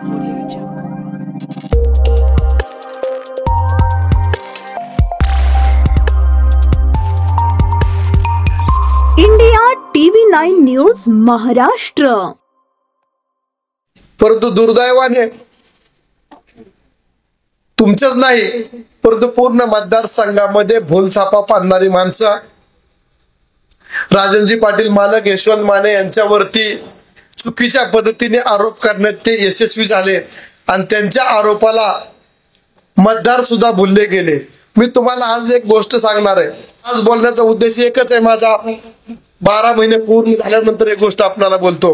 India TV9 news Maharashtra. परंतु दुर्दैवाने तुमचंच नाही परंतु पूर्ण मतदारसंघामध्ये भूलथापा पाडणारी माणसं राजनजी पाटील मालक यशवंत माने यांच्यावरती चुकीच्या पद्धतीने आरोप करण्यात ते यशस्वी झाले आणि त्यांच्या आरोपाला मतदार सुद्धा भुलले गेले। मी तुम्हाला आज एक गोष्ट सांगणार आहे। आज बोलण्याचा उद्देश एकच आहे माझा। 12 महिने पूर्ण झाल्यानंतर एक गोष्ट आपल्याला बोलतो।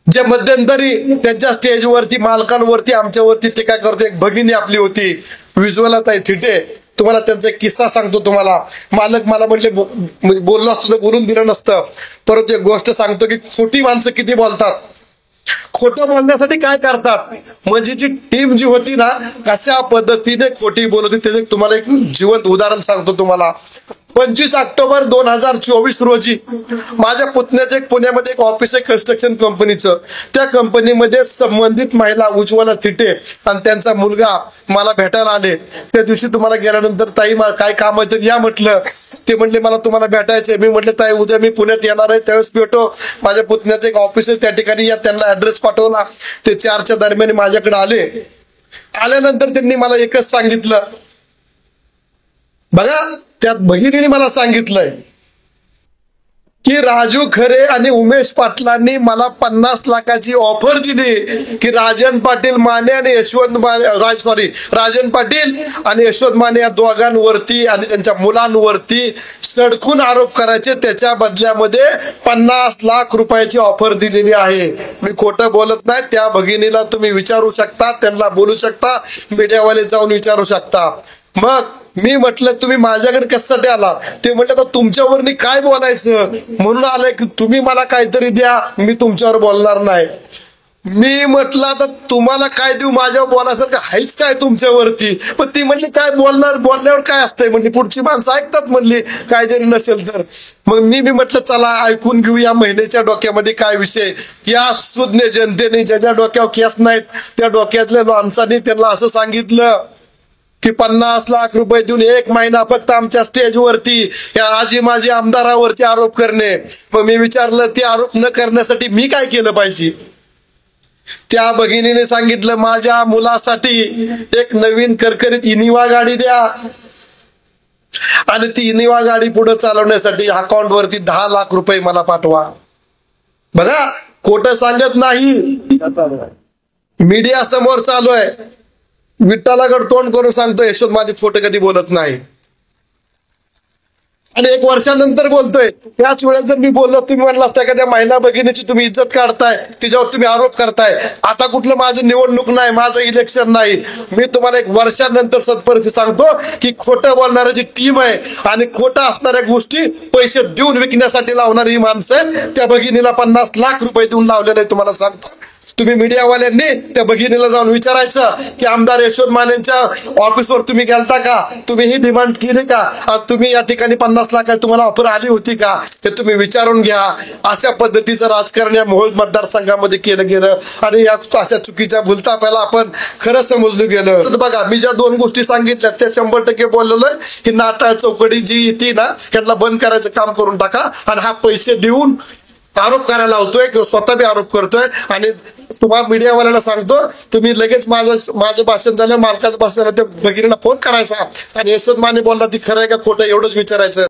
जे मध्यंतरी त्यांच्या स्टेजवरती मालकांवरती आमच्यावरती टीका करते एक भगिनी आपली होती विज्वलाताई थिटे। तुम्हाला त्यांचा एक किस्सा सांगतो तुम्हाला। मालक मला म्हटले बोललो असतो तर बोलून दिलं नसतं, परंतु एक गोष्ट सांगतो की खोटी माणसं किती बोलतात, खोटं बोलण्यासाठी काय करतात। म्हणजे जी टीम जी होती ना कशा पद्धतीने खोटी बोलत होती त्याचे तुम्हाला एक जिवंत उदाहरण सांगतो तुम्हाला। 25 ऑक्टोबर 2024 रोजी माझ्या पुतण्याचे पुण्यामध्ये एक ऑफिस आहे कन्स्ट्रक्शन कंपनीचं। त्या कंपनीमध्ये संबंधित महिला उज्ज्वला थिटे आणि त्यांचा मुलगा मला भेटायला आले। त्या दिवशी तुम्हाला गेल्यानंतर ताई काय काम आहे तर या म्हटलं। ते म्हणले मला तुम्हाला भेटायचंय। मी म्हटलं ताई उद्या मी पुण्यात येणार आहे त्यावेळेस भेटो। माझ्या पुतण्याचं एक ऑफिस आहे त्या ठिकाणी या। त्यांना ऍड्रेस पाठवला। ते 4च्या दरम्यान माझ्याकडे आले। आल्यानंतर त्यांनी मला एकच सांगितलं, बघा त्यात भगिनीने मला सांगितलंय की राजू खरे आणि उमेश पाटलांनी मला 50 लाखाची ऑफर दिली की राजन पाटील माने आणि यशवंत माने राजन पाटील आणि यशवंत माने या दोघांवरती आणि त्यांच्या मुलांवरती सडकून आरोप करायचे, त्याच्या बदल्यामध्ये 50 लाख रुपयाची ऑफर दिलेली आहे। मी खोटं बोलत नाही। त्या भगिनीला तुम्ही विचारू शकता, त्यांना बोलू शकता, मीडियावाले जाऊन विचारू शकता। मग मी म्हटलं तुम्ही माझ्याकडे कशासाठी आला? ते म्हटलं तर तुमच्यावरनी काय बोलायचं म्हणून आलंय की तुम्ही मला काहीतरी द्या, मी तुमच्यावर बोलणार नाही। मी म्हटलं तर तुम्हाला काय देऊ, माझ्यावर बोलायसारखं हायच काय तुमच्यावरती? पण ती म्हणली काय बोलणार, बोलण्यावर काय असतंय म्हणजे पुढची माणसं ऐकतात म्हणली काय जरी नसेल तर। मग मी म्हटलं चला ऐकून घेऊ या महिलेच्या डोक्यामध्ये काय विषय। या सुज्ञ जनतेने ज्याच्या डोक्यावर केस नाहीत त्या डोक्यातल्या माणसांनी त्यांना असं सांगितलं की 50 लाख रुपये देऊन 1 महिना फक्त आमच्या स्टेजवरती या आजी माझी आमदारावरती आरोप करणे। मग मी विचारलं ते आरोप न करण्यासाठी मी काय केलं पाहिजे? त्या भगिनीने सांगितलं माझ्या मुलासाठी एक नवीन करकरीत इनिवा गाडी द्या आणि ती इनिवा गाडी पुढे चालवण्यासाठी अकाउंट वरती 10 लाख रुपये मला पाठवा। बघा खोटं सांगत नाही, मीडिया समोर चालू आहे। विठ्ठलाकडे तोंड करून सांगतोय यशवंत माने खोटं कधी बोलत नाही आणि 1 वर्षानंतर बोलतोय। त्याच वेळेस जर मी बोललो तुम्ही म्हणला असता एखाद्या महिला भगिनीची तुम्ही इज्जत काढताय, तिच्यावर तुम्ही आरोप करताय। आता कुठलं माझं निवडणूक नाही, माझं इलेक्शन नाही। मी तुम्हाला 1 वर्षानंतर सत्परिस्थिती सांगतो की खोटं बोलणारी जी टीम आहे आणि खोटं असणाऱ्या गोष्टी पैसे देऊन विकण्यासाठी लावणारी ही माणसं त्या भगिनीला 50 लाख रुपये देऊन लावलेलं आहे। तुम्हाला सांगतो तुम्ही मीडियावाल्यांनी त्या भगिनीला जाऊन विचारायचं की आमदार यशवंत मानेंच्या ऑफिसवर तुम्ही गेलता का, तुम्ही ही डिमांड केली का, तुम्ही या ठिकाणी 50 लाखाची तुम्हाला ऑफर आली होती का, ते तुम्ही विचारून घ्या। अशा पद्धतीचं राजकारण या मोहोळ मतदारसंघामध्ये केलं गेलं आणि या अशा चुकीच्या भूलथापाला आपण खरं समजलं गेलं। बघा मी ज्या 2 गोष्टी सांगितल्या त्या 100% बोललेलो आहे की नाटाळ चौकडी जी येते ना त्यांना बंद करायचं काम करून टाका आणि हा पैसे देऊन आरोप करायला लावतोय किंवा स्वतः बी आरोप करतोय। आणि तुम्हाला मीडियावाल्याला सांगतो तुम्ही लगेच माझं भाषण झालं मालकाचं भाषण त्या भगिनीला फोन करायचा आणि यशवंत माने बोलला ती खरं आहे का खोटं एवढंच विचारायचं।